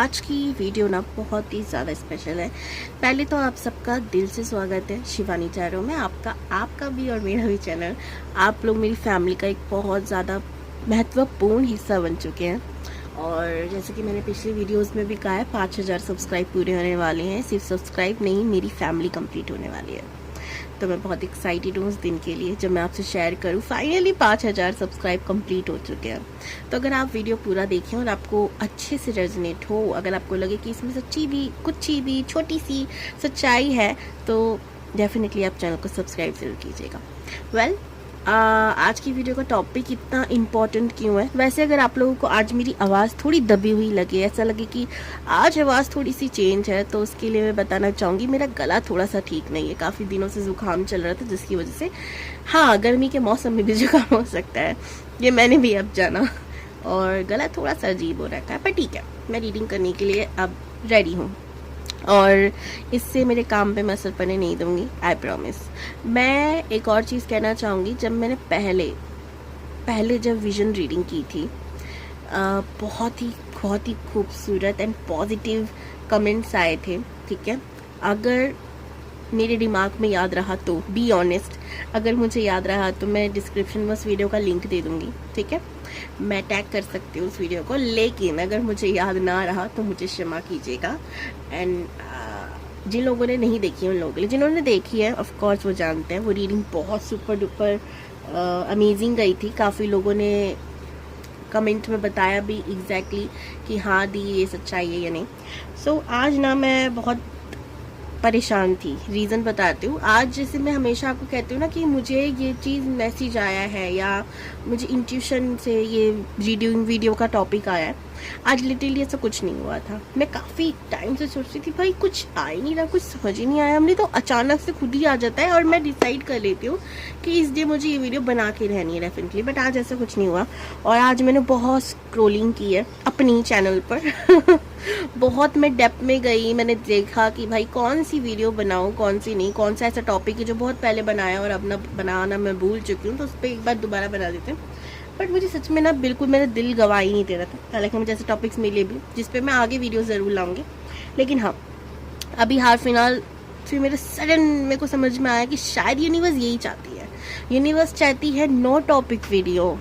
आज की वीडियो ना बहुत ही ज़्यादा स्पेशल है। पहले तो आप सबका दिल से स्वागत है शिवानी चैरो में। आपका भी और मेरा भी चैनल, आप लोग मेरी फैमिली का एक बहुत ज़्यादा महत्वपूर्ण हिस्सा बन चुके हैं। और जैसे कि मैंने पिछली वीडियोस में भी कहा है, 5000 सब्सक्राइब पूरे होने वाले हैं। सिर्फ सब्सक्राइब नहीं, मेरी फैमिली कंप्लीट होने वाली है। तो मैं बहुत एक्साइटेड हूँ उस दिन के लिए जब मैं आपसे शेयर करूँ। फाइनली 5000 सब्सक्राइब कंप्लीट हो चुके हैं। तो अगर आप वीडियो पूरा देखें और आपको अच्छे से रेजोनेट हो, अगर आपको लगे कि इसमें सच्ची भी कुछ भी छोटी सी सच्चाई है, तो डेफिनेटली आप चैनल को सब्सक्राइब जरूर कीजिएगा। वेल, आज की वीडियो का टॉपिक इतना इम्पोर्टेंट क्यों है? वैसे अगर आप लोगों को आज मेरी आवाज़ थोड़ी दबी हुई लगे, ऐसा लगे कि आज आवाज़ थोड़ी सी चेंज है, तो उसके लिए मैं बताना चाहूँगी मेरा गला थोड़ा सा ठीक नहीं है। काफ़ी दिनों से ज़ुकाम चल रहा था, जिसकी वजह से, हाँ, गर्मी के मौसम में भी ज़ुकाम हो सकता है, ये मैंने भी अब जाना। और गला थोड़ा सा अजीब हो रखा है, पर ठीक है, मैं रीडिंग करने के लिए अब रेडी हूँ और इससे मेरे काम पे मैं असर पड़ने नहीं दूंगी, आई प्रॉमिस। मैं एक और चीज़ कहना चाहूँगी, जब मैंने पहले जब विजन रीडिंग की थी, बहुत ही खूबसूरत एंड पॉजिटिव कमेंट्स आए थे, ठीक है। अगर मेरे दिमाग में याद रहा तो, बी ऑनेस्ट, अगर मुझे याद रहा तो मैं डिस्क्रिप्शन में उस वीडियो का लिंक दे दूँगी, ठीक है। मैं टैग कर सकती हूँ उस वीडियो को, लेकिन अगर मुझे याद ना रहा तो मुझे क्षमा कीजिएगा। एंड जिन लोगों ने नहीं देखी है उन लोगों के लिए, जिन्होंने देखी है ऑफ कोर्स वो जानते हैं, वो रीडिंग बहुत सुपर डुपर अमेजिंग गई थी। काफ़ी लोगों ने कमेंट में बताया भी एग्जैक्टली कि हाँ दी, ये सच्चाई है या नहीं। सो आज ना मैं बहुत परेशान थी। रीज़न बताती हूँ। आज जैसे मैं हमेशा आपको कहती हूँ ना कि मुझे ये चीज़ मैसेज आया है या मुझे इंट्यूशन से ये रीडिंग वीडियो का टॉपिक आया है, आज लिटरली ऐसा कुछ नहीं हुआ था। मैं काफ़ी टाइम से सोचती थी भाई कुछ आ ही नहीं रहा, कुछ समझ ही नहीं आया, हमने तो अचानक से खुद ही आ जाता है और मैं डिसाइड कर लेती हूँ कि इस डे मुझे ये वीडियो बना के रहनी है डेफिनेटली। बट आज ऐसा कुछ नहीं हुआ। और आज मैंने बहुत स्क्रोलिंग की है अपनी चैनल पर बहुत मैं डेप्थ में गई, मैंने देखा कि भाई कौन सी वीडियो बनाऊँ, कौन सी नहीं, कौन सा ऐसा टॉपिक है जो बहुत पहले बनाया और अब ना बनाना मैं भूल चुकी हूँ, तो उस पर एक बार दोबारा बना देते हैं। बट मुझे सच में ना बिल्कुल मेरा दिल गवा ही नहीं दे रहा था। हालांकि मुझे ऐसे टॉपिक्स मिले भी जिस पे मैं आगे वीडियो ज़रूर लाऊंगी, लेकिन हाँ, अभी हाल फिलहाल फिर मेरे को समझ में आया कि शायद यूनिवर्स यही चाहती है। यूनिवर्स चाहती है no topic video,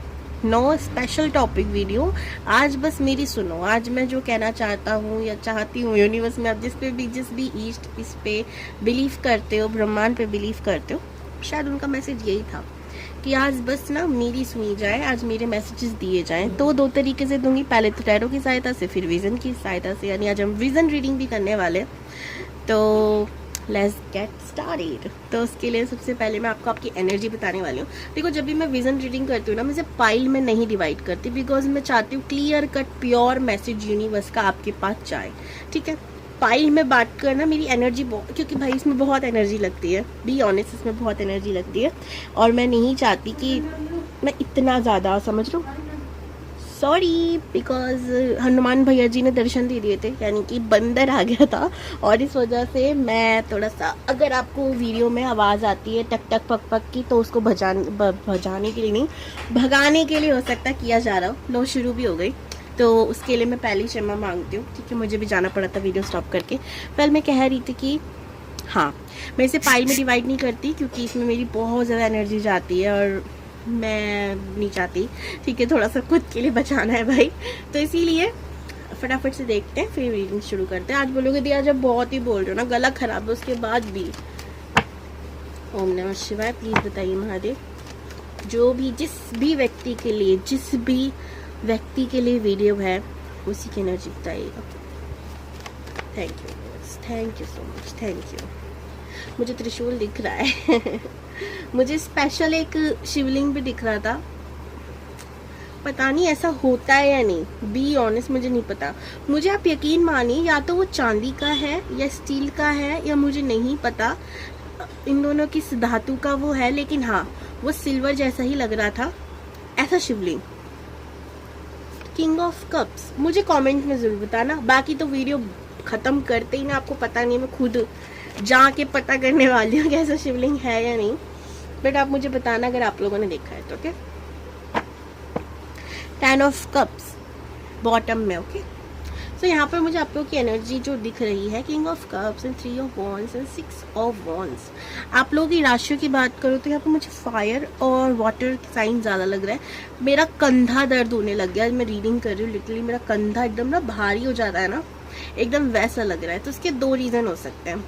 no special topic video. आज बस मेरी सुनो। आज मैं जो कहना चाहता हूँ या चाहती हूँ, यूनिवर्स में आप जिस भी ईस्ट इस पे बिलीव करते हो, ब्रह्मांड पे बिलीव करते हो, शायद उनका मैसेज यही था कि आज बस ना मेरी सुनी जाए, आज मेरे मैसेजेस दिए जाएं। तो दो तरीके से दूंगी, पहले तो टैरो की सहायता से, फिर विजन की सहायता से, यानी आज हम विजन रीडिंग भी करने वाले। तो लेट्स गेट स्टार्टेड। तो उसके लिए सबसे पहले मैं आपको आपकी एनर्जी बताने वाली हूँ। देखो, जब भी मैं विजन रीडिंग करती हूँ ना, मैं इसे पाइल में नहीं डिवाइड करती, बिकॉज मैं चाहती हूँ clear cut pure message universe का आपके पास जाए, ठीक है। पाइल में बांट कर ना मेरी एनर्जी, क्योंकि भाई इसमें बहुत एनर्जी लगती है, बी ऑनेस्ट, इसमें बहुत एनर्जी लगती है और मैं नहीं चाहती कि मैं इतना ज़्यादा, समझ लो, सॉरी, बिकॉज हनुमान भैया जी ने दर्शन दे दिए थे, यानी कि बंदर आ गया था, और इस वजह से मैं थोड़ा सा, अगर आपको वीडियो में आवाज़ आती है टक टक पक पक की, तो उसको भजाने के लिए नहीं, भगाने के लिए हो सकता है किया जा रहा हो। लो, शुरू भी हो गई, तो उसके लिए मैं पहले ही क्षमा मांगती हूँ, ठीक है। मुझे भी जाना पड़ा था वीडियो स्टॉप करके। पहले मैं कह रही थी कि हाँ, मैं इसे पाइल में डिवाइड नहीं करती क्योंकि इसमें मेरी बहुत ज़्यादा एनर्जी जाती है और मैं नहीं चाहती, ठीक है, थोड़ा सा खुद के लिए बचाना है भाई। तो इसीलिए फटाफट से देखते हैं, फिर रीडिंग शुरू करते हैं। आज बोलोगे दिया, जब बहुत ही बोल रहे हो ना, गला खराब है उसके बाद भी। ओम नमः शिवाय। प्लीज़ बताइए महादेव, जो भी जिस भी व्यक्ति के लिए वीडियो है, उसी की एनर्जी बताइएगा। Thank you so much, thank you. मुझे त्रिशूल दिख रहा है मुझे स्पेशल एक शिवलिंग भी दिख रहा था, पता नहीं ऐसा होता है या नहीं, बी ऑनेस्ट मुझे नहीं पता। मुझे आप यकीन मानिए, या तो वो चांदी का है या स्टील का है, या मुझे नहीं पता, इन दोनों की धातु का वो है, लेकिन हाँ, वो सिल्वर जैसा ही लग रहा था, ऐसा शिवलिंग। किंग ऑफ कप्स, मुझे कमेंट में जरूर बताना। बाकी तो वीडियो खत्म करते ही ना, आपको पता नहीं, मैं खुद जाके पता करने वाली हूँ कि ऐसा शिवलिंग है या नहीं, बट आप मुझे बताना अगर आप लोगों ने देखा है तो, ओके। 10 ऑफ कप्स बॉटम में, ओके। सो यहाँ पर मुझे आप लोग की एनर्जी जो दिख रही है, king of cups and 3 of wands and 6 of wands. आप लोगों की राशियों की बात करूँ तो यहाँ पर मुझे फायर और वाटर साइन ज़्यादा लग रहा है। मेरा कंधा दर्द होने लग गया, मैं रीडिंग कर रही हूँ, लिटरली मेरा कंधा एकदम ना भारी हो जाता है ना, एकदम वैसा लग रहा है। तो इसके 2 रीज़न हो सकते हैं।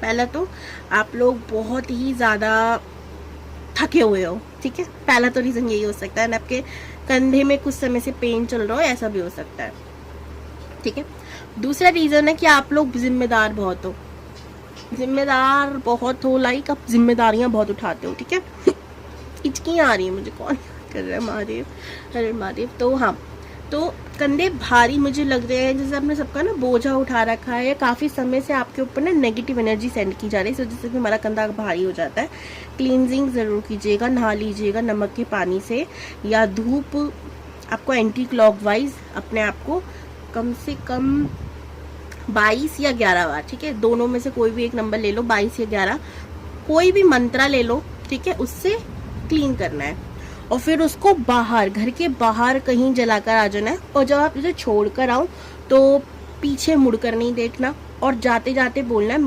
पहला तो आप लोग बहुत ही ज़्यादा थके हुए हो, ठीक है, पहला तो रीज़न यही हो सकता है। आपके कंधे में कुछ समय से पेन चल रहा हो, ऐसा भी हो सकता है, ठीक है। दूसरा रीज़न है कि आप लोग जिम्मेदार बहुत हो, जिम्मेदार बहुत हो, लाइक आप जिम्मेदारियां बहुत उठाते हो, ठीक है। हिचकियाँ आ रही है मुझे, कौन कर रहा है, महादेव, अरे महादेव। तो हाँ, तो कंधे भारी मुझे लग रहे हैं, जैसे आपने सबका ना बोझा उठा रखा है, काफ़ी समय से आपके ऊपर ना नेगेटिव एनर्जी सेंड की जा रही है, इस वजह से भी हमारा कंधा भारी हो जाता है। क्लींजिंग ज़रूर कीजिएगा, नहा लीजिएगा नमक के पानी से, या धूप आपको एंटी क्लॉकवाइज अपने आप को कम से कम 22 या 11 बार, ठीक है, दोनों में से कोई भी एक नंबर ले लो, 22 या 11, कोई भी मंत्रा ले लो, ठीक है, उससे क्लीन करना है। और फिर उसको बाहर, घर के बाहर कहीं जलाकर आ जाना है। और जब आप इसे छोड़ कर आओ तो पीछे मुड़कर नहीं देखना, और जाते जाते बोलना है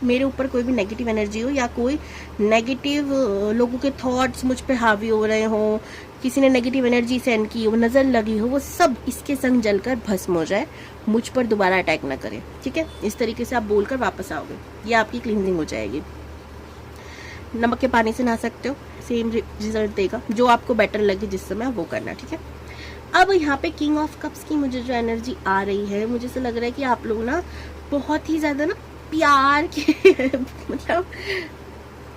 मेरे ऊपर कोई भी नेगेटिव एनर्जी हो, या कोई नेगेटिव लोगों के थॉट्स मुझ पे हावी हो रहे हो, किसी ने नेगेटिव एनर्जी सेंड की हो, नज़र लगी हो, वो सब इसके संग जलकर भस्म हो जाए, मुझ पर दोबारा अटैक ना करे, ठीक है। इस तरीके से आप बोलकर वापस आओगे, ये आपकी क्लींजिंग हो जाएगी। नमक के पानी से नहा सकते हो, सेम रिजल्ट देगा, जो आपको बेटर लगे जिस समय वो करना, ठीक है। अब यहाँ पे किंग ऑफ कप्स की मुझे जो एनर्जी आ रही है, मुझे ऐसा लग रहा है कि आप लोग ना बहुत ही ज़्यादा ना प्यार के मतलब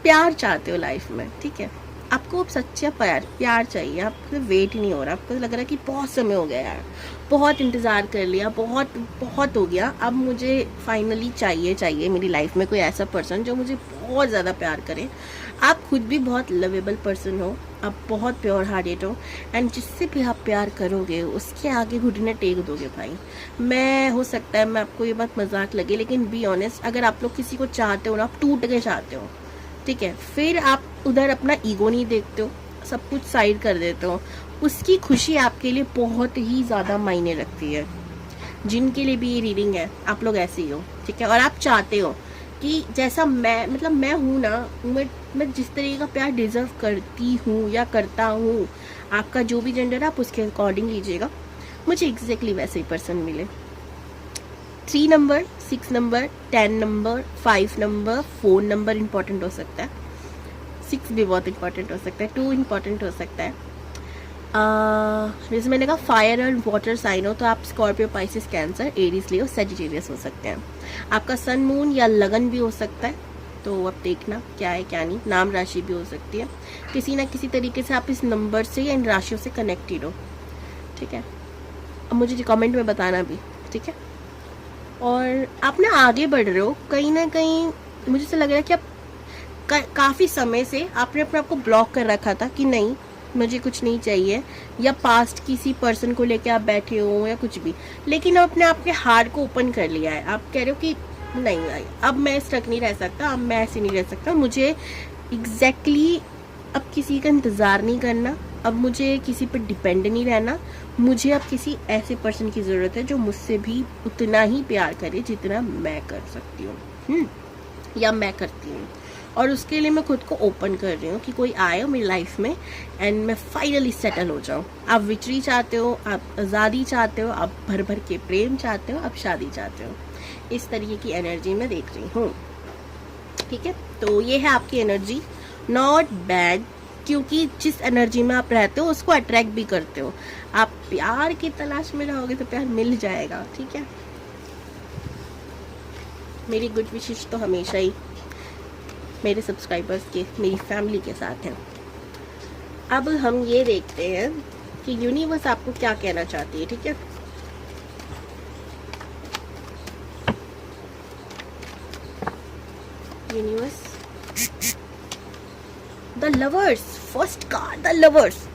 प्यार चाहते हो लाइफ में, ठीक है। आपको अब सच्चा प्यार चाहिए, आपको वेट ही नहीं हो रहा, आपको लग रहा है कि बहुत समय हो गया यार, बहुत इंतज़ार कर लिया, बहुत बहुत हो गया, अब मुझे फाइनली चाहिए मेरी लाइफ में कोई ऐसा पर्सन जो मुझे बहुत ज़्यादा प्यार करे। आप खुद भी बहुत लवेबल पर्सन हो, आप बहुत प्योर हार्टेड हो, एंड जिससे भी आप प्यार करोगे उसके आगे घुटने टेक दोगे भाई। मैं हो सकता है मैं आपको ये बात मजाक लगे, लेकिन बी ऑनेस्ट, अगर आप लोग किसी को चाहते हो ना, आप टूट के चाहते हो, ठीक है, फिर आप उधर अपना ईगो नहीं देखते हो, सब कुछ साइड कर देते हो, उसकी खुशी आपके लिए बहुत ही ज़्यादा मायने रखती है। जिनके लिए भी ये रीडिंग है, आप लोग ऐसे ही हो, ठीक है, और आप चाहते हो कि जैसा मैं हूँ ना, मैं जिस तरीके का प्यार डिजर्व करती हूँ या करता हूँ, आपका जो भी जेंडर है आप उसके अकॉर्डिंग लीजिएगा, मुझे एग्जैक्टली वैसे ही पर्सन मिले। 3 number, 6 number, 10 number, 5 number, 4 number important हो सकता है, 6 भी बहुत इम्पॉर्टेंट हो सकता है, 2 इम्पॉर्टेंट हो सकता है। जैसे मैंने कहा फायर और वाटर साइन हो तो आप स्कॉर्पियो, पाइसेस, कैंसर, एरीज, लियो, सेजिटेरियस हो सकते हैं। आपका सन, मून या लगन भी हो सकता है, तो अब देखना क्या है क्या नहीं। नाम राशि भी हो सकती है, किसी ना किसी तरीके से आप इस नंबर से या इन राशियों से कनेक्टेड हो, ठीक है। अब मुझे कमेंट में बताना भी, ठीक है। और आप ना आगे बढ़ रहे हो, कहीं ना कहीं मुझे ऐसा लग रहा है कि आप काफ़ी समय से आपने अपने आप को ब्लॉक कर रखा था कि नहीं मुझे कुछ नहीं चाहिए, या पास्ट किसी पर्सन को लेके आप बैठे हो या कुछ भी, लेकिन आपने आपके हार्ट को ओपन कर लिया है। आप कह रहे हो कि नहीं भाई, अब मैं स्टक नहीं रह सकता, अब मैं ऐसे नहीं रह सकता, मुझे एग्जैक्टली अब किसी का इंतज़ार नहीं करना, अब मुझे किसी पर डिपेंड नहीं रहना, मुझे अब किसी ऐसे पर्सन की ज़रूरत है जो मुझसे भी उतना ही प्यार करे जितना मैं कर सकती हूँ या मैं करती हूँ। और उसके लिए मैं खुद को ओपन कर रही हूँ कि कोई आए मेरी लाइफ में एंड मैं फाइनली सेटल हो जाऊँ। आप विचरी चाहते हो, आप आज़ादी चाहते हो, आप भर भर के प्रेम चाहते हो, आप शादी चाहते हो, इस तरीके की एनर्जी मैं देख रही हूँ, ठीक है। तो ये है आपकी एनर्जी, नॉट बैड, क्योंकि जिस एनर्जी में आप रहते हो उसको अट्रैक्ट भी करते हो। आप प्यार की तलाश में रहोगे तो प्यार मिल जाएगा, ठीक है। मेरी गुड विशेष तो हमेशा ही मेरे सब्सक्राइबर्स के, मेरी फैमिली के साथ हैं। अब हम ये देखते हैं कि यूनिवर्स आपको क्या कहना चाहती है, ठीक है। Universe, the lovers, first card the lovers.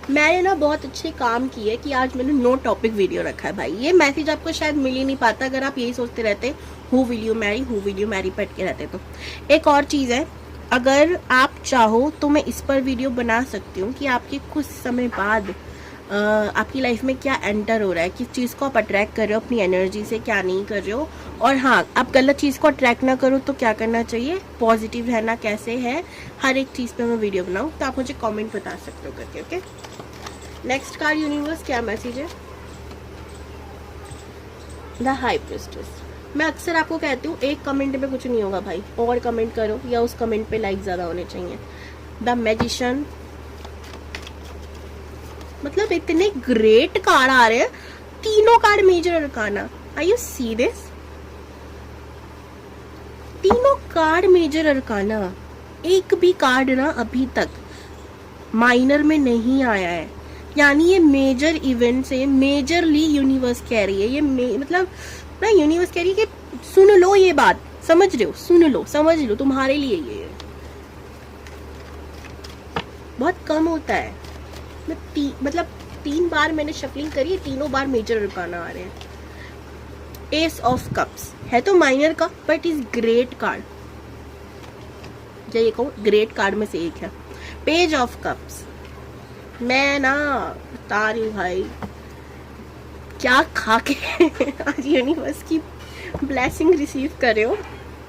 मैंने ना बहुत अच्छे काम किए कि आज मैंने नो टॉपिक वीडियो रखा है भाई। ये मैसेज आपको शायद मिल ही नहीं पाता अगर आप यही सोचते रहते हु विल यू मैरी पे अटके रहते। तो एक और चीज़ है, अगर आप चाहो तो मैं इस पर वीडियो बना सकती हूँ कि आपके कुछ समय बाद आपकी लाइफ में क्या एंटर हो रहा है, किस चीज़ को आप अट्रैक्ट कर रहे हो अपनी एनर्जी से, क्या नहीं कर रहे हो। और हाँ, आप गलत चीज़ को अट्रैक्ट ना करो तो क्या करना चाहिए, पॉजिटिव रहना कैसे है, हर एक चीज़ पे मैं वीडियो बनाऊँ, तो आप मुझे कमेंट बता सकते हो करके। ओके, नेक्स्ट कार्ड यूनिवर्स, क्या मैसेज है। The high priestess. मैं अक्सर आपको कहती हूँ एक कमेंट पे कुछ नहीं होगा भाई, और कमेंट करो या उस कमेंट पे लाइक ज़्यादा होने चाहिए। द मैजिशियन, मतलब इतने ग्रेट कार्ड आ रहे हैं, तीनों card major arcana. Are you see this, तीनों कार्ड मेजर अरकाना। एक भी कार्ड ना अभी तक माइनर में नहीं आया है, यानी ये मेजर इवेंट से मेजरली यूनिवर्स कह रही है, ये मतलब ना यूनिवर्स कह रही है कि सुन लो ये बात, समझ रहे हो, सुन लो, समझ लो, तुम्हारे लिए ये बहुत कम होता है। मतलब 3 बार मैंने शफलिंग करी, तीनों बार मेजर अरकाना आ रहे हैं। एस ऑफ कप्स है तो माइनर का, बट इज ग्रेट कार्ड, ये कहूँ ग्रेट कार्ड में से एक है। पेज ऑफ कप्स, मैं ना बता रही हूँ भाई, क्या खा के आज यूनिवर्स की ब्लेसिंग रिसीव कर रहे हो,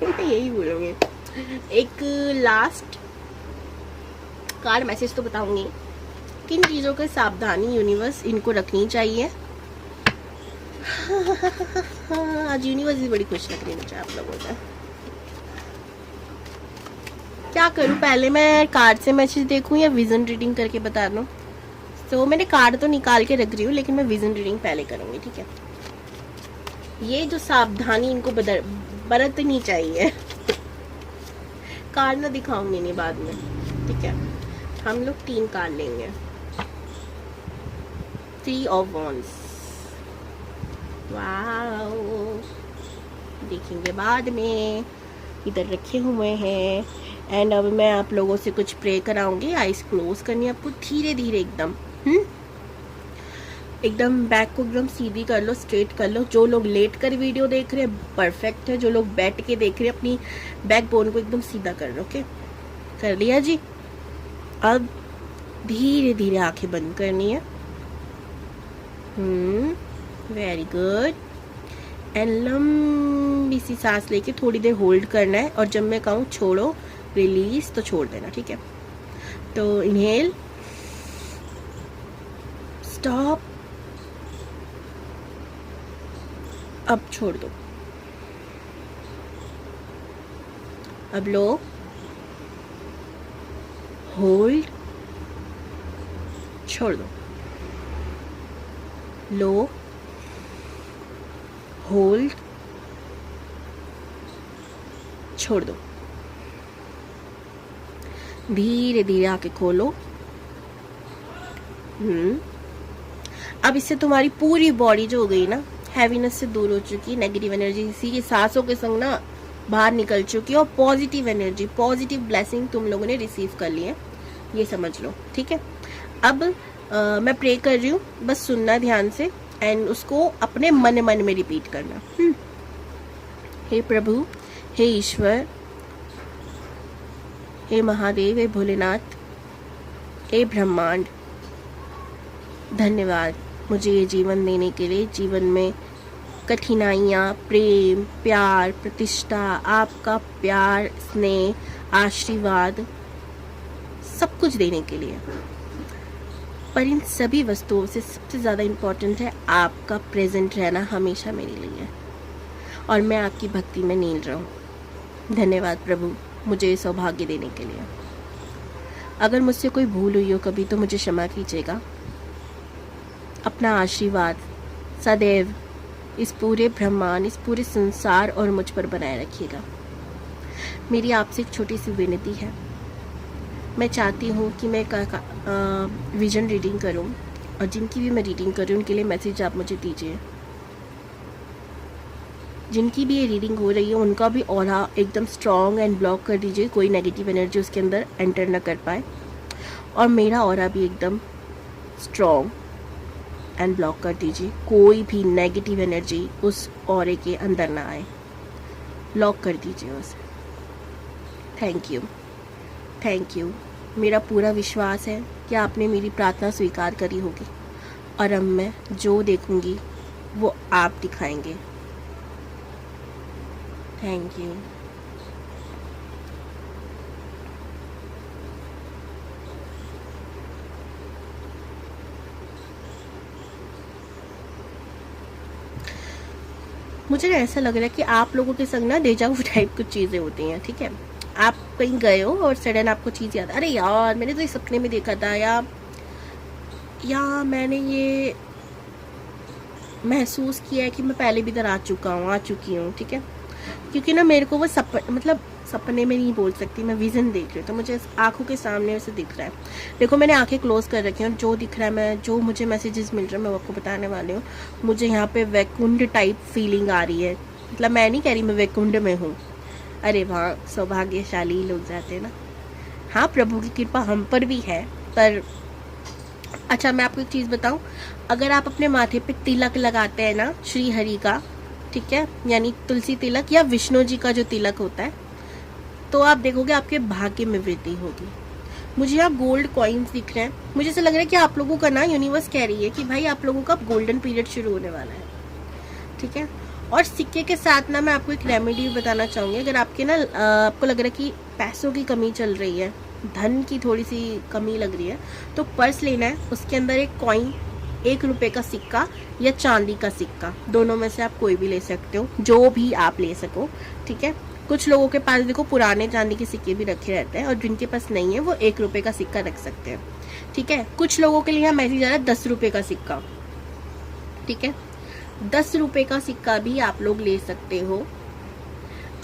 यही बोलोगे। एक लास्ट कार्ड मैसेज तो बताऊंगी, किन चीज़ों के सावधानी यूनिवर्स इनको रखनी चाहिए। आज यूनिवर्स भी बड़ी खुश लग रही है मुझे आप लोगों से। क्या करूं, पहले मैं कार्ड से मैसेज देखूं या विजन रीडिंग करके बता दूं। तो मैंने कार्ड तो निकाल के रख रही हूँ, लेकिन मैं विजन रीडिंग पहले करूंगी, ठीक है। ये जो सावधानी इनको बरतनी चाहिए कार्ड ना दिखाऊंगी नहीं बाद में, ठीक है। हम लोग 3 कार्ड लेंगे। 3 ऑफ वॉन्ड्स, वाओ, देखेंगे बाद में, इधर रखे हुए हैं। एंड अब मैं आप लोगों से कुछ प्रे कराऊंगी। आइज क्लोज करनी है आपको, धीरे धीरे एकदम, एकदम बैक को एकदम सीधी कर लो, स्ट्रेट कर लो। जो लोग लेट कर वीडियो देख रहे हैं परफेक्ट है, जो लोग बैठ के देख रहे हैं अपनी बैक बोन को एकदम सीधा कर लो। ओके, कर लिया जी। अब धीरे धीरे आंखें बंद करनी है। Very good. एंड लंबी सी सांस लेके थोड़ी देर होल्ड करना है, और जब मैं कहूँ छोड़ो, रिलीज, तो छोड़ देना, ठीक है। तो इनहेल, स्टॉप, अब छोड़ दो, अब लो, होल्ड, छोड़ दो, लो, होल्ड, छोड़ दो। धीरे धीरे आके खोलो। अब इससे तुम्हारी पूरी बॉडी जो हो गई ना, हैवीनेस से दूर हो चुकी, नेगेटिव एनर्जी इसी के सांसों के संग ना बाहर निकल चुकी, और पॉजिटिव एनर्जी, पॉजिटिव ब्लेसिंग तुम लोगों ने रिसीव कर ली है, ये समझ लो, ठीक है। अब मैं प्रे कर रही हूँ, बस सुनना ध्यान से, एंड उसको अपने मन में रिपीट करना। हे प्रभु, हे ईश्वर, हे महादेव, हे भोलेनाथ, हे ब्रह्मांड, धन्यवाद मुझे ये जीवन देने के लिए। जीवन में कठिनाइयाँ, प्रेम, प्यार, प्रतिष्ठा, आपका प्यार, स्नेह, आशीर्वाद, सब कुछ देने के लिए। पर इन सभी वस्तुओं से सबसे ज़्यादा इम्पोर्टेंट है आपका प्रेजेंट रहना हमेशा मेरे लिए, और मैं आपकी भक्ति में नील रहा हूँ। धन्यवाद प्रभु मुझे ये सौभाग्य देने के लिए। अगर मुझसे कोई भूल हुई हो कभी तो मुझे क्षमा कीजिएगा। अपना आशीर्वाद सदैव इस पूरे ब्रह्मांड, इस पूरे संसार और मुझ पर बनाए रखिएगा। मेरी आपसे एक छोटी सी विनती है, मैं चाहती हूँ कि मैं विजन रीडिंग करूँ, और जिनकी भी मैं रीडिंग कर रही हूँ उनके लिए मैसेज आप मुझे दीजिए। जिनकी भी ये रीडिंग हो रही है उनका भी ऑरा एकदम स्ट्रॉन्ग एंड ब्लॉक कर दीजिए, कोई नेगेटिव एनर्जी उसके अंदर एंटर ना कर पाए, और मेरा ऑरा भी एकदम स्ट्रॉन्ग एंड ब्लॉक कर दीजिए, कोई भी नेगेटिव एनर्जी उस ऑरे के अंदर ना आए, लॉक कर दीजिए उसे। Thank you, thank you. मेरा पूरा विश्वास है कि आपने मेरी प्रार्थना स्वीकार करी होगी, और अब मैं जो देखूंगी वो आप दिखाएंगे। Thank you. मुझे ना ऐसा लग रहा है कि आप लोगों के संग ना डेजा वू टाइप कुछ चीज़ें होती हैं। ठीक है, आप कहीं गए हो और सडन आपको चीज़ याद, अरे यार मैंने तो ये सपने में देखा था, या मैंने ये महसूस किया है कि मैं पहले भी इधर आ चुकी हूँ। ठीक है, क्योंकि ना मेरे को वो मतलब सपने में नहीं बोल सकती, मैं विजन देख रही हूँ, तो मुझे आंखों के सामने वैसे दिख रहा है। देखो मैंने आंखें क्लोज कर रखी हैं और जो दिख रहा है, मैं जो मुझे मैसेजेस मिल रहे हैं मैं वो आपको बताने वाली हूँ। मुझे यहाँ पे वैकुंठ टाइप फीलिंग आ रही है। मतलब मैं नहीं कह रही मैं वैकुंठ में हूँ, अरे वहाँ सौभाग्यशाली लोग जाते हैं ना। हाँ, प्रभु की कृपा हम पर भी है। पर अच्छा, मैं आपको एक चीज़ बताऊँ, अगर आप अपने माथे पे तिलक लगाते हैं ना श्री हरि का, ठीक है, यानी तुलसी तिलक या विष्णु जी का जो तिलक होता है, तो आप देखोगे आपके भाग्य में वृद्धि होगी। मुझे यहाँ गोल्ड कॉइन्स दिख रहे हैं। मुझे ऐसा लग रहा है कि आप लोगों का ना यूनिवर्स कह रही है कि भाई आप लोगों का गोल्डन पीरियड शुरू होने वाला है। ठीक है, और सिक्के के साथ ना मैं आपको एक रेमेडी बताना चाहूँगी। अगर आपके ना आपको लग रहा है कि पैसों की कमी चल रही है, धन की थोड़ी सी कमी लग रही है, तो पर्स लेना है, उसके अंदर एक कॉइन, 1 रुपये का सिक्का या चांदी का सिक्का, दोनों में से आप कोई भी ले सकते हो, जो भी आप ले सको। ठीक है, कुछ लोगों के पास देखो पुराने चांदी के सिक्के भी रखे रहते हैं, और जिनके पास नहीं है वो 1 रुपये का सिक्का रख सकते हैं। ठीक है, कुछ लोगों के लिए यहाँ मैसेज आ रहा है 10 रुपये का सिक्का। ठीक है, 10 रुपये का सिक्का भी आप लोग ले सकते हो।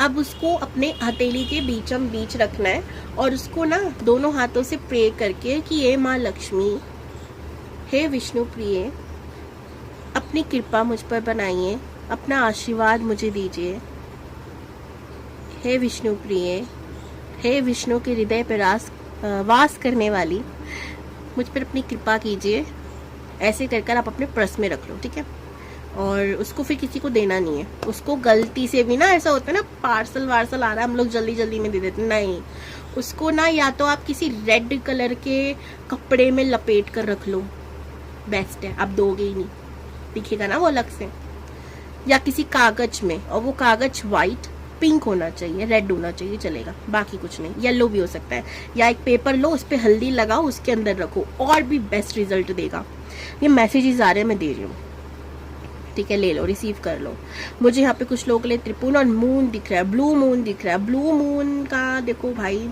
अब उसको अपने हथेली के बीचम बीच रखना है और उसको ना दोनों हाथों से प्रे करके कि हे माँ लक्ष्मी, हे विष्णु प्रिय, अपनी कृपा मुझ पर बनाइए, अपना आशीर्वाद मुझे दीजिए। हे विष्णु प्रिय, हे विष्णु के हृदय पर वास करने वाली, मुझ पर अपनी कृपा कीजिए। ऐसे कर आप अपने पर्स में रख लो। ठीक है, और उसको फिर किसी को देना नहीं है। उसको गलती से भी ना, ऐसा होता है ना पार्सल वार्सल आ रहा है हम लोग जल्दी जल्दी में दे देते, नहीं, उसको ना या तो आप किसी रेड कलर के कपड़े में लपेट कर रख लो, बेस्ट है, आप दोगे ही नहीं, दिखेगा ना वो अलग से, या किसी कागज में, और वो कागज वाइट पिंक होना चाहिए, रेड होना चाहिए, चलेगा, बाकी कुछ नहीं, येलो भी हो सकता है, या एक पेपर लो उस पर हल्दी लगाओ उसके अंदर रखो, और भी बेस्ट रिजल्ट देगा। ये मैसेजेस आ रहे हैं, मैं दे रही हूँ। ठीक है, ले लो, रिसीव कर लो। मुझे यहाँ पे कुछ लोगों के लिए त्रिपुण और मून दिख रहा है, ब्लू मून दिख रहा है। ब्लू मून का देखो भाई,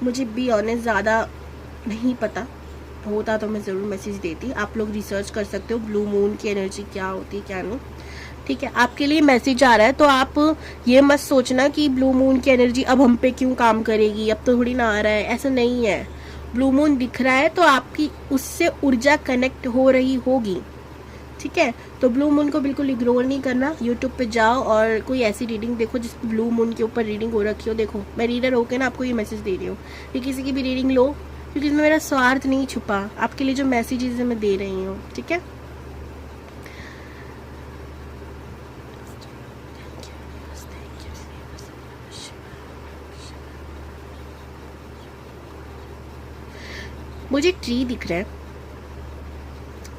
मुझे बी ऑनेस्ट ज़्यादा नहीं पता, होता तो मैं ज़रूर मैसेज देती। आप लोग रिसर्च कर सकते हो ब्लू मून की एनर्जी क्या होती है क्या नहीं। ठीक है, आपके लिए मैसेज आ रहा है, तो आप ये मत सोचना कि ब्लू मून की एनर्जी अब हम पे क्यों काम करेगी, अब तो थोड़ी ना आ रहा है, ऐसा नहीं है। ब्लू मून दिख रहा है तो आपकी उससे ऊर्जा कनेक्ट हो रही होगी। ठीक है, तो ब्लू मून को बिल्कुल इग्नोर नहीं करना। यूट्यूब पे जाओ और कोई ऐसी रीडिंग देखो जिस ब्लू मून के ऊपर रीडिंग हो रखी हो। देखो मैं रीडर होकर ना आपको ये मैसेज दे रही हूँ कि किसी की भी रीडिंग लो, क्योंकि इसमें मेरा स्वार्थ नहीं छुपा, आपके लिए जो मैसेजेस मैं दे रही हूँ। ठीक है, मुझे ट्री दिख रहा है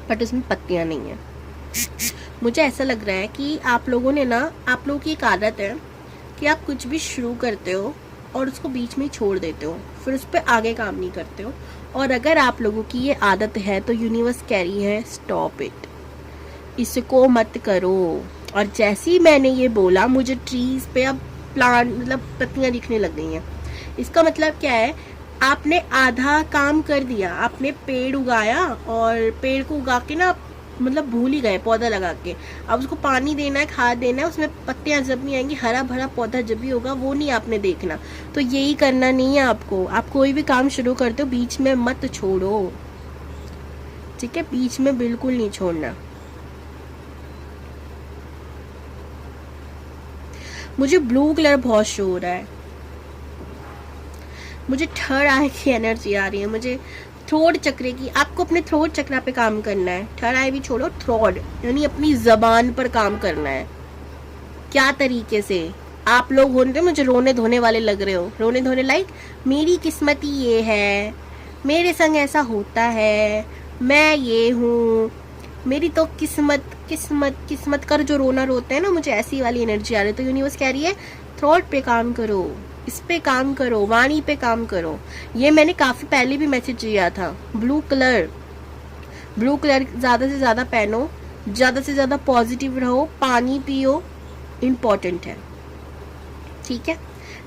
बट उसमें पत्तियां नहीं है। मुझे ऐसा लग रहा है कि आप लोगों ने ना, आप लोगों की एक आदत है कि आप कुछ भी शुरू करते हो और उसको बीच में छोड़ देते हो, फिर उस पर आगे काम नहीं करते हो। और अगर आप लोगों की ये आदत है तो यूनिवर्स कह रही है स्टॉप इट, इसको मत करो। और जैसे ही मैंने ये बोला, मुझे ट्रीज पे अब प्लांट मतलब पत्तियां दिखने लग गई हैं। इसका मतलब क्या है, आपने आधा काम कर दिया, आपने पेड़ उगाया और पेड़ को उगा के ना मतलब भूल ही गए पौधा लगा के। अब उसको पानी देना है, खाद देना है, उसमें पत्तियां जब नहीं आएंगी, हरा भरा पौधा जब भी होगा वो नहीं आपने देखना। तो यही करना नहीं है आपको। आप कोई भी काम शुरू करते हो बीच में मत छोड़ो। ठीक है, बीच में बिल्कुल नहीं छोड़ना। मुझे ब्लू कलर बहुत शो हो रहा है, मुझे थर्ड आई की एनर्जी आ रही है, मुझे थ्रोट चक्र की। आपको अपने थ्रोट चक्र पे काम करना है, थर्ड आई भी छोड़ो, थ्रोट यानी अपनी जबान पर काम करना है। क्या तरीके से आप लोग होते मुझे रोने धोने वाले लग रहे हो, रोने धोने लाइक मेरी किस्मत ही ये है, मेरे संग ऐसा होता है, मैं ये हूँ, मेरी तो किस्मत किस्मत किस्मत कर जो रोना रोते हैं ना, मुझे ऐसी वाली एनर्जी आ रही है। तो यूनिवर्स कह रही है थ्रॉट पे काम करो, इस पे काम करो, वाणी पे काम करो। ये मैंने काफ़ी पहले भी मैसेज दिया था। ब्लू कलर ज़्यादा से ज़्यादा पहनो, ज़्यादा से ज़्यादा पॉजिटिव रहो, पानी पियो, इम्पॉर्टेंट है, ठीक है।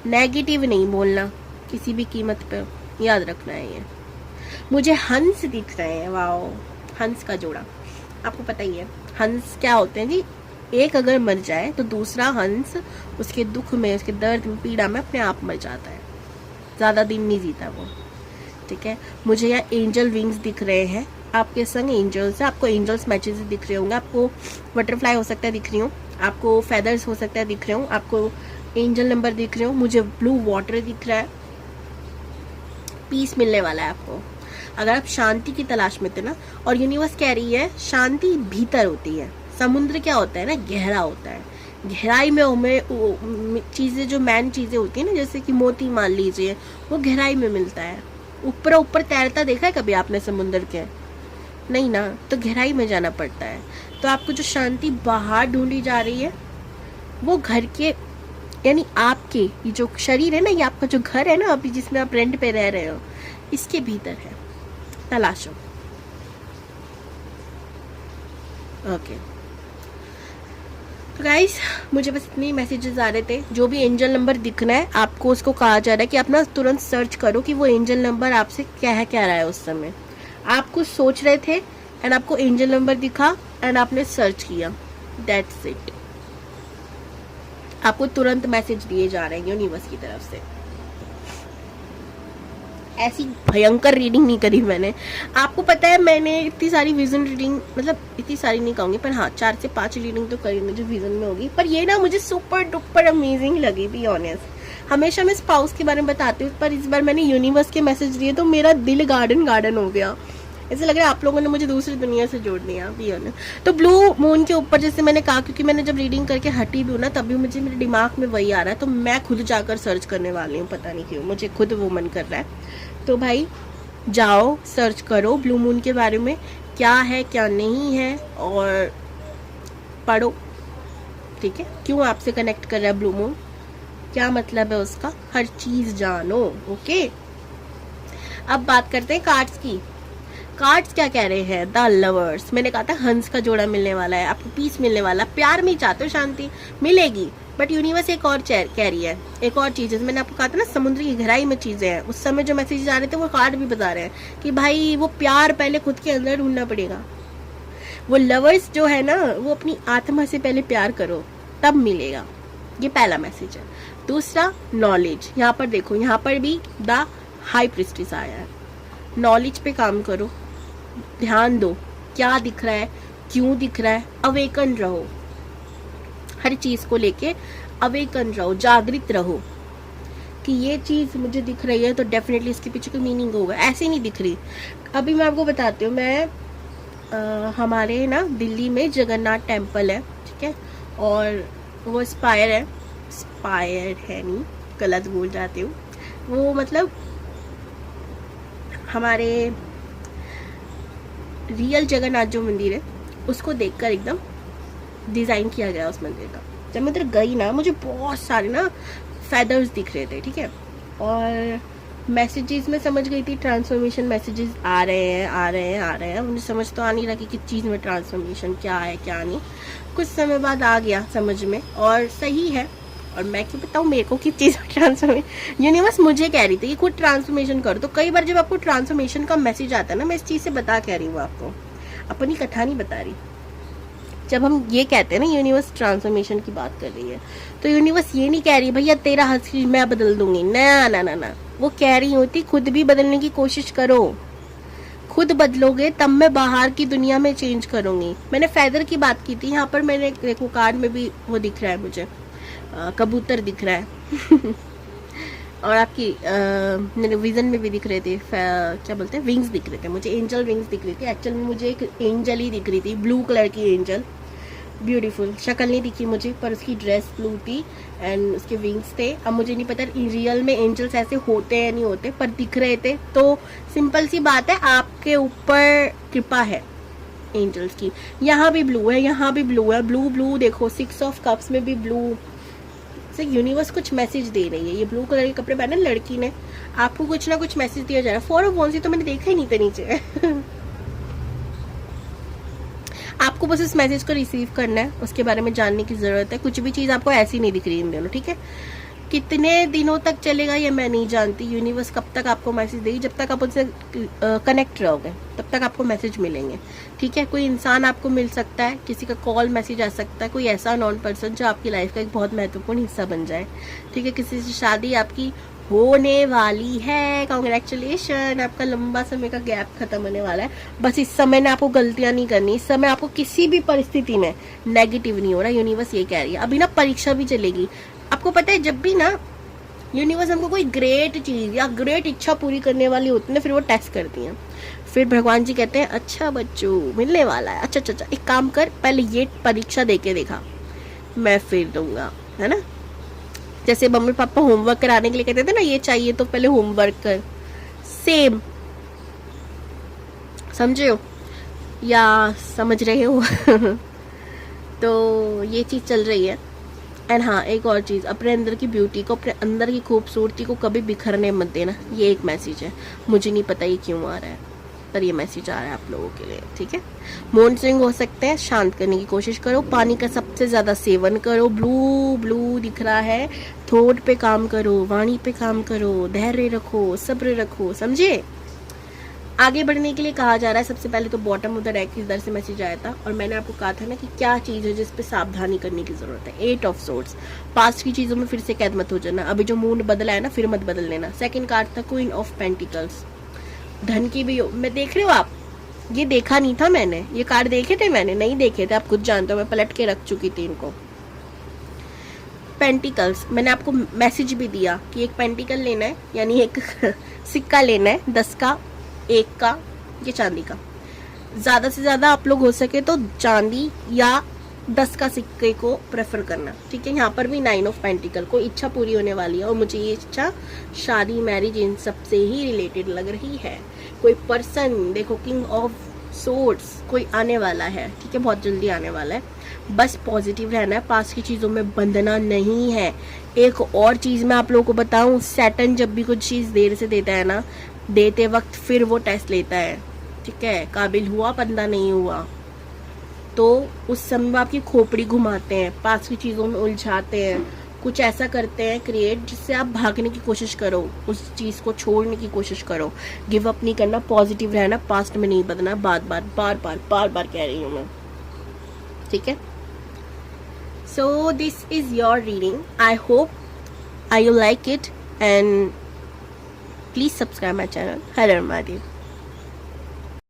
नेगेटिव नहीं बोलना किसी भी कीमत पर, याद रखना है ये। मुझे हंस दिख रहे हैं, वाओ, हंस का जोड़ा। आपको पता ही है हंस क्या होते हैं जी, एक अगर मर जाए तो दूसरा हंस उसके दुख में, उसके दर्द में, पीड़ा में अपने आप मर जाता है, ज़्यादा दिन नहीं जीता वो, ठीक है। मुझे यहाँ एंजल विंग्स दिख रहे हैं, आपके संग एंजल्स है, आपको एंजल्स मैचेस दिख रहे होंगे, आपको बटरफ्लाई हो सकता है दिख रही हूँ, आपको फेदर्स हो सकता है दिख रहे हो, आपको एंजल नंबर दिख रहे हो, मुझे ब्लू वाटर दिख रहा है, पीस मिलने वाला है आपको अगर आप शांति की तलाश में थे ना। और यूनिवर्स कह रही है शांति भीतर होती है, समुद्र क्या होता है ना, गहरा होता है, गहराई में हमें चीज़ें, जो मैन चीज़ें होती है ना, जैसे कि मोती मान लीजिए, वो गहराई में मिलता है। ऊपर ऊपर तैरता देखा है कभी आपने समुद्र के? नहीं ना, तो गहराई में जाना पड़ता है। तो आपको जो शांति बाहर ढूंढी जा रही है वो घर के, यानी आपके ये जो शरीर है ना, ये आपका जो घर है ना अभी जिसमें आप रेंट पे रह रहे हो, इसके भीतर है, तलाशो। ओके तो गाइस, मुझे बस इतने मैसेजेस आ रहे थे। जो भी एंजल नंबर दिखना है आपको, उसको कहा जा रहा है कि आप ना तुरंत सर्च करो कि वो एंजल नंबर आपसे क्या रहा है। उस समय आप कुछ सोच रहे थे एंड आपको एंजल नंबर दिखा एंड आपने सर्च किया, दैट्स इट। आपको तुरंत मैसेज दिए जा रहे हैं यूनिवर्स की तरफ से। ऐसी भयंकर रीडिंग नहीं करी मैंने। आपको पता है मैंने इतनी सारी विजन रीडिंग, मतलब इतनी सारी नहीं कहूँगी, पर हाँ 4 से 5 रीडिंग तो करी मुझे विजन में होगी, पर ये ना मुझे सुपर डुपर अमेजिंग लगी, बी ऑनेस्ट। हमेशा मैं स्पाउस के बारे में बताती हूँ, पर इस बार मैंने यूनिवर्स के मैसेज दिए तो मेरा दिल गार्डन हो गया। ऐसा लग रहा है आप लोगों ने मुझे दूसरी दुनिया से जोड़ दिया, बी ऑनेस्ट। तो ब्लू मून के ऊपर, जैसे मैंने कहा, क्योंकि मैंने जब रीडिंग करके हटी भी हूँ ना, तभी मुझे मेरे दिमाग में वही आ रहा है, तो मैं खुद जाकर सर्च करने वाली हूँ। पता नहीं क्यों मुझे खुद वो मन कर रहा है। तो भाई जाओ सर्च करो ब्लू मून के बारे में, क्या है क्या नहीं है, और पढ़ो, ठीक है। क्यों आपसे कनेक्ट कर रहा है ब्लू मून, क्या मतलब है उसका, हर चीज जानो, ओके। अब बात करते हैं कार्ड्स की। कार्ड्स क्या कह रहे हैं, द लवर्स। मैंने कहा था हंस का जोड़ा मिलने वाला है, आपको पीस मिलने वाला, प्यार में ही चाहते हो शांति मिलेगी, बट यूनिवर्स एक और कह रही है, एक और चीज़। मैंने आपको कहा था ना समुद्र की गहराई में चीज़ें हैं, उस समय जो मैसेज आ रहे थे वो कार्ड भी बता रहे हैं कि भाई वो प्यार पहले खुद के अंदर ढूंढना पड़ेगा। वो लवर्स जो है ना, वो अपनी आत्मा से पहले प्यार करो, तब मिलेगा। ये पहला मैसेज है। दूसरा नॉलेज, यहाँ पर देखो, यहाँ पर भी द हाई प्रिस्टेस आया है। नॉलेज पे काम करो, ध्यान दो क्या दिख रहा है, क्यों दिख रहा है, अवेकन रहो, हर चीज को लेके अवेकन रहो, जागृत रहो कि ये चीज मुझे दिख रही है तो डेफिनेटली इसके पीछे कोई मीनिंग होगा, ऐसे नहीं दिख रही। अभी मैं आपको बताती हूँ, मैं हमारे ना दिल्ली में जगन्नाथ टेम्पल है, ठीक है, और वो स्पायर है नहीं, गलत बोल जाती हूँ, वो मतलब हमारे रियल जगन्नाथ जो मंदिर है उसको देखकर एकदम डिज़ाइन किया गया उस मंदिर का। जब मैं उधर गई ना, मुझे बहुत सारे ना फेदर्स दिख रहे थे, ठीक है, और मैसेजेस में समझ गई थी ट्रांसफॉर्मेशन मैसेजेस आ रहे हैं। मुझे समझ तो आ नहीं रहा कि किस चीज़ में ट्रांसफॉर्मेशन क्या है क्या नहीं। कुछ समय बाद आ गया समझ में, और सही है। और मैं क्यों बताऊँ मेरे को किस चीज़ में ट्रांसफॉर्मेशन, यूनिवर्स मुझे कह रही थी कि खुद ट्रांसफॉर्मेशन करो। तो कई बार जब आपको ट्रांसफॉर्मेशन का मैसेज आता है ना, मैं इस चीज़ से बता कह रही हूँ आपको, अपनी कथा नहीं बता रही। जब हम ये कहते हैं ना यूनिवर्स ट्रांसफॉर्मेशन की बात कर रही है, तो यूनिवर्स ये नहीं कह रही भैया तेरा हर चीज मैं बदल दूंगी, ना ना ना ना, वो कह रही होती खुद भी बदलने की कोशिश करो, खुद बदलोगे तब मैं बाहर की दुनिया में चेंज करूंगी। मैंने फेदर की बात की थी, यहाँ पर मैंने देखो कार्ड में भी वो दिख रहा है मुझे, कबूतर दिख रहा है और आपकी विजन में भी दिख रहे थे, क्या बोलते हैं, विंग्स दिख रहे थे मुझे, एंजल विंग्स दिख रही थी। एक्चुअल में मुझे एक एंजल ही दिख रही थी, ब्लू कलर की एंजल, ब्यूटीफुल। शक्ल नहीं दिखी मुझे, पर उसकी ड्रेस ब्लू थी एंड उसके विंग्स थे। अब मुझे नहीं पता रियल में एंजल्स ऐसे होते हैं या नहीं होते, पर दिख रहे थे। तो सिंपल सी बात है, आपके ऊपर कृपा है एंजल्स की। यहाँ भी ब्लू है, यहाँ भी ब्लू है, ब्लू ब्लू देखो, 6 ऑफ कप्स में भी ब्लू से यूनिवर्स कुछ मैसेज दे रही है। ये ब्लू कलर के कपड़े पहने लड़की ने, आपको कुछ ना कुछ मैसेज दिया जा रहा है। 4 ऑफ वॉन्ड्स तो मैंने देखा ही नहीं था नीचे आपको बस इस मैसेज को रिसीव करना है, उसके बारे में जानने की जरूरत है। कुछ भी चीज आपको ऐसी नहीं दिख रही इन दोनों, ठीक है। कितने दिनों तक चलेगा ये मैं नहीं जानती, यूनिवर्स कब तक आपको मैसेज देगी, जब तक आप उनसे कनेक्ट रहोगे तब तक आपको मैसेज मिलेंगे, ठीक है। कोई इंसान आपको मिल सकता है, किसी का कॉल मैसेज आ सकता है, कोई ऐसा नॉन पर्सन जो आपकी लाइफ का एक बहुत महत्वपूर्ण हिस्सा बन जाए, ठीक है। किसी से शादी आपकी होने वाली है, कॉन्ग्रेचुलेशन, आपका लंबा समय का गैप खत्म होने वाला है। बस इस समय ने आपको गलतियां नहीं करनी, इस समय आपको किसी भी परिस्थिति में नेगेटिव नहीं हो रहा। यूनिवर्स ये कह रही है। अभी ना परीक्षा भी चलेगी, आपको पता है जब भी ना यूनिवर्स हमको कोई ग्रेट चीज या ग्रेट इच्छा पूरी करने वाली होती है, फिर वो टेस्ट करती हैं। फिर भगवान जी कहते हैं अच्छा बच्चों मिलने वाला है, अच्छा अच्छा एक काम कर, पहले ये परीक्षा दे के देखा, मैं फिर दूंगा, है ना। जैसे मम्मी पापा होमवर्क कराने के लिए कहते थे ना, ये चाहिए तो पहले होमवर्क कर, सेम, समझे हो या समझ रहे हो तो ये चीज चल रही है। एंड हाँ, एक और चीज़, अपने अंदर की ब्यूटी को, अपने अंदर की खूबसूरती को कभी बिखरने मत देना। ये एक मैसेज है, मुझे नहीं पता ये क्यों आ रहा है, पर ये मैसेज आ रहा है आप लोगों के लिए, ठीक है। मूड स्विंग हो सकते हैं, शांत करने की कोशिश करो, पानी का सबसे ज़्यादा सेवन करो, ब्लू ब्लू दिख रहा है, थॉट पे काम करो, वाणी पे काम करो, धैर्य रखो, सब्र रखो, समझे। आगे बढ़ने के लिए कहा जा रहा है। सबसे पहले तो बॉटम ऑफ द डेक इधर से मैसेज आया था, और मैंने आपको कहा था ना कि क्या चीज़ है जिस पे सावधानी करने की जरूरत है। 8 ऑफ सोर्ड्स, पास्ट की चीज़ों में फिर से कैद मत हो जाना, अभी जो मूड बदला है ना फिर मत बदल लेना। सेकंड कार्ड था क्वीन ऑफ पेंटिकल्स, धन की भी मैं देख रहे हो आप, ये देखा नहीं था मैंने, ये कार्ड देखे थे मैंने, नहीं देखे थे, आप खुद जानते हो, मैं पलट के रख चुकी थी इनको। पेंटिकल्स, मैंने आपको मैसेज भी दिया कि एक पेंटिकल लेना है, यानी एक सिक्का लेना है, 10 का, 1 का, ये चांदी का। ज़्यादा से ज़्यादा आप लोग हो सके तो चांदी या 10 का सिक्के को प्रेफर करना, ठीक है। यहाँ पर भी 9 ऑफ पेंटिकल, कोई इच्छा पूरी होने वाली है, और मुझे ये इच्छा शादी मैरिज इन सब से ही रिलेटेड लग रही है। कोई पर्सन देखो, किंग ऑफ सोर्ड्स, कोई आने वाला है, ठीक है, बहुत जल्दी आने वाला है। बस पॉजिटिव रहना है, पास की चीज़ों में बंधना नहीं है। एक और चीज़ मैं आप लोगों को बताऊं, सैटर्न जब भी कुछ चीज़ देर से देता है ना, देते वक्त फिर वो टेस्ट लेता है, ठीक है। काबिल हुआ बंदा नहीं हुआ तो उस समय आपकी खोपड़ी घुमाते हैं, पास की चीज़ों में उलझाते हैं, कुछ ऐसा करते हैं क्रिएट जिससे आप भागने की कोशिश करो, उस चीज़ को छोड़ने की कोशिश करो। गिव अप नहीं करना, पॉजिटिव रहना, पास्ट में नहीं बदलना। बार बार कह रही हूँ मैं, ठीक है। So this is your reading, I hope I you like it, and please subscribe my channel. Her her Mahadev.